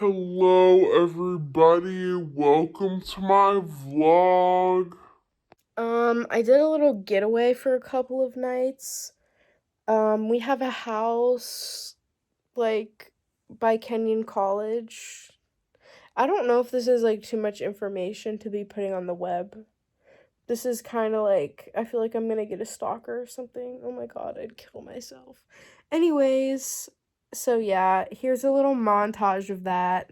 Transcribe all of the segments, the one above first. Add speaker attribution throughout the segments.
Speaker 1: Hello everybody, welcome to my vlog.
Speaker 2: I did a little getaway for a couple of nights. We have a house like by Kenyon College. I don't know if this is like too much information to be putting on the web. This is kind of like I feel like I'm going to get a stalker or something. Oh my god, I'd kill myself. Anyways, so yeah, here's a little montage of that.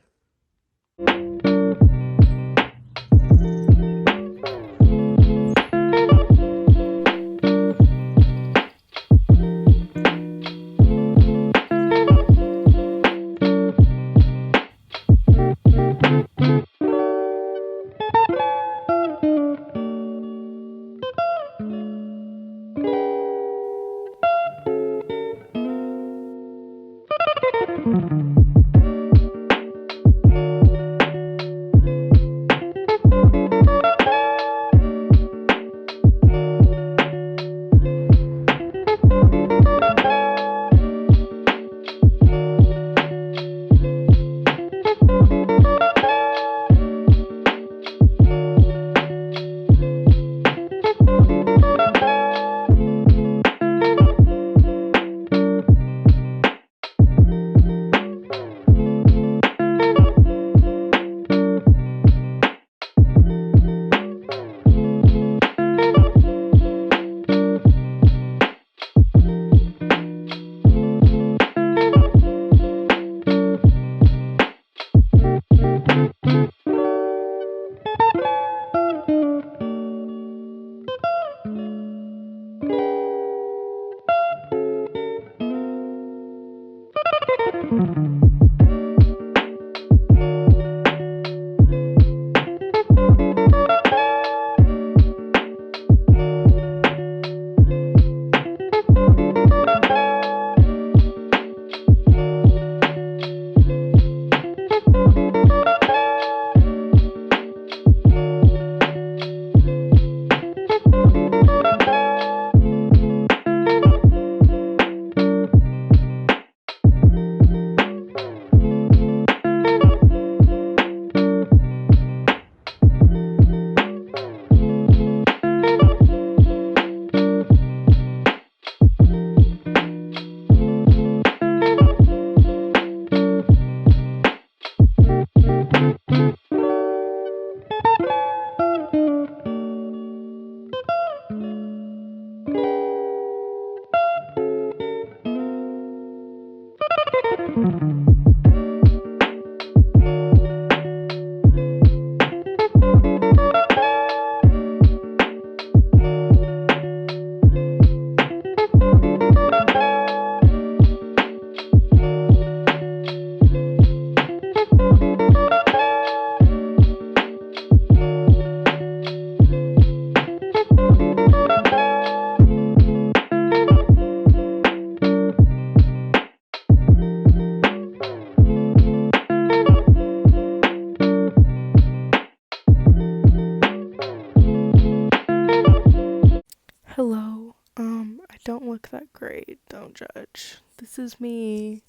Speaker 2: Hello. I don't look that great. Don't judge. This is me.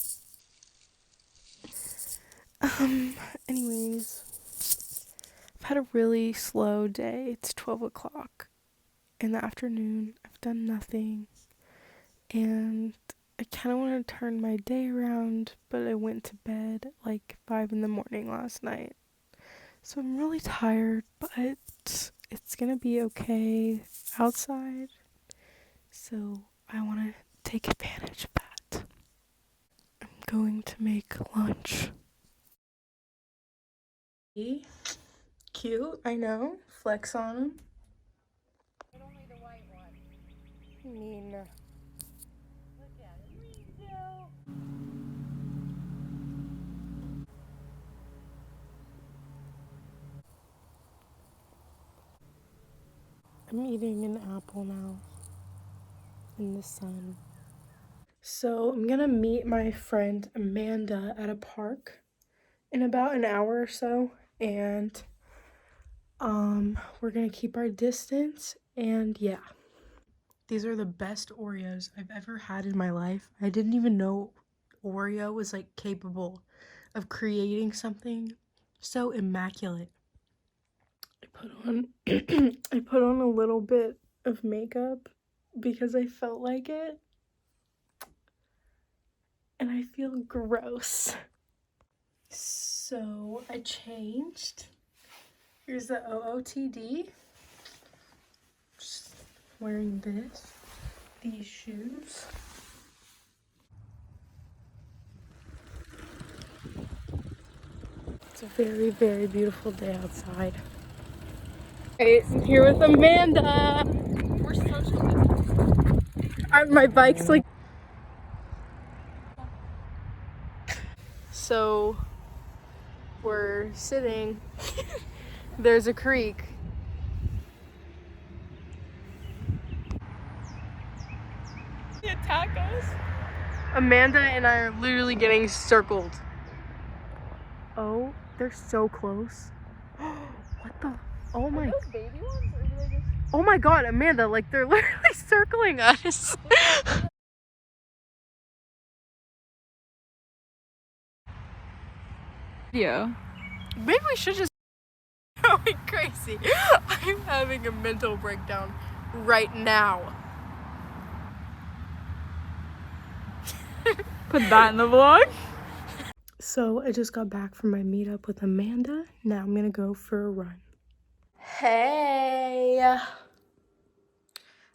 Speaker 2: Um, anyways, I've had a really slow day. It's 12 o'clock in the afternoon. I've done nothing. And I kind of want to turn my day around, but I went to bed at like 5 in the morning last night. So I'm really tired, but it's gonna be okay outside. So I want to take advantage of that. I'm going to make lunch. Cute, I know. Flex on him.
Speaker 3: But only the white one.
Speaker 2: Mean.
Speaker 3: Look at it. We do.
Speaker 2: I'm eating an apple now in the sun. So I'm gonna meet my friend Amanda at a park in about an hour or so, and we're gonna keep our distance, and yeah. These are the best Oreos I've ever had in my life. I didn't even know Oreo was like capable of creating something so immaculate. I put on I put on a little bit of makeup because I felt like it. And I feel gross. So I changed. Here's the OOTD. Just wearing these shoes. It's a very, very beautiful day outside. Hey, I'm here with Amanda. We're socially. My bike's like. So we're sitting. There's a creek. They attack us. Amanda and I are literally getting circled. Oh, they're so close. What the? Oh my. Are those baby ones, or do they just? Oh my God, Amanda! Like they're literally circling us.
Speaker 4: Yeah.
Speaker 2: Maybe we should just going crazy. I'm having a mental breakdown right now.
Speaker 4: Put that in the vlog.
Speaker 2: So I just got back from my meetup with Amanda. Now I'm gonna go for a run. Hey!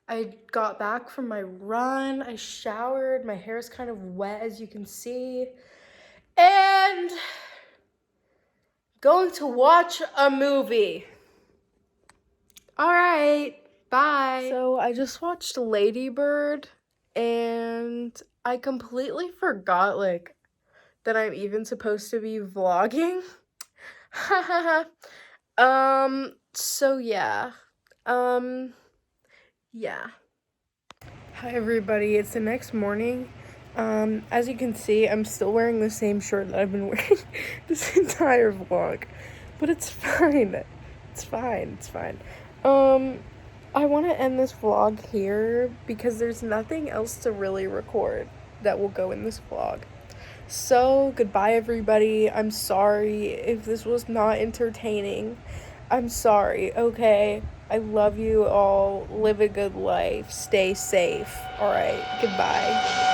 Speaker 2: I got back from my run. I showered. My hair is kind of wet, as you can see. And going to watch a movie. All right, bye. So I just watched Lady Bird, and I completely forgot like that I'm even supposed to be vlogging. So yeah. Yeah. Hi everybody, it's the next morning. As you can see, I'm still wearing the same shirt that I've been wearing this entire vlog. But it's fine. It's fine. It's fine. I want to end this vlog here because there's nothing else to really record that will go in this vlog. So, goodbye everybody. I'm sorry if this was not entertaining. I'm sorry, okay? I love you all. Live a good life. Stay safe. Alright, goodbye.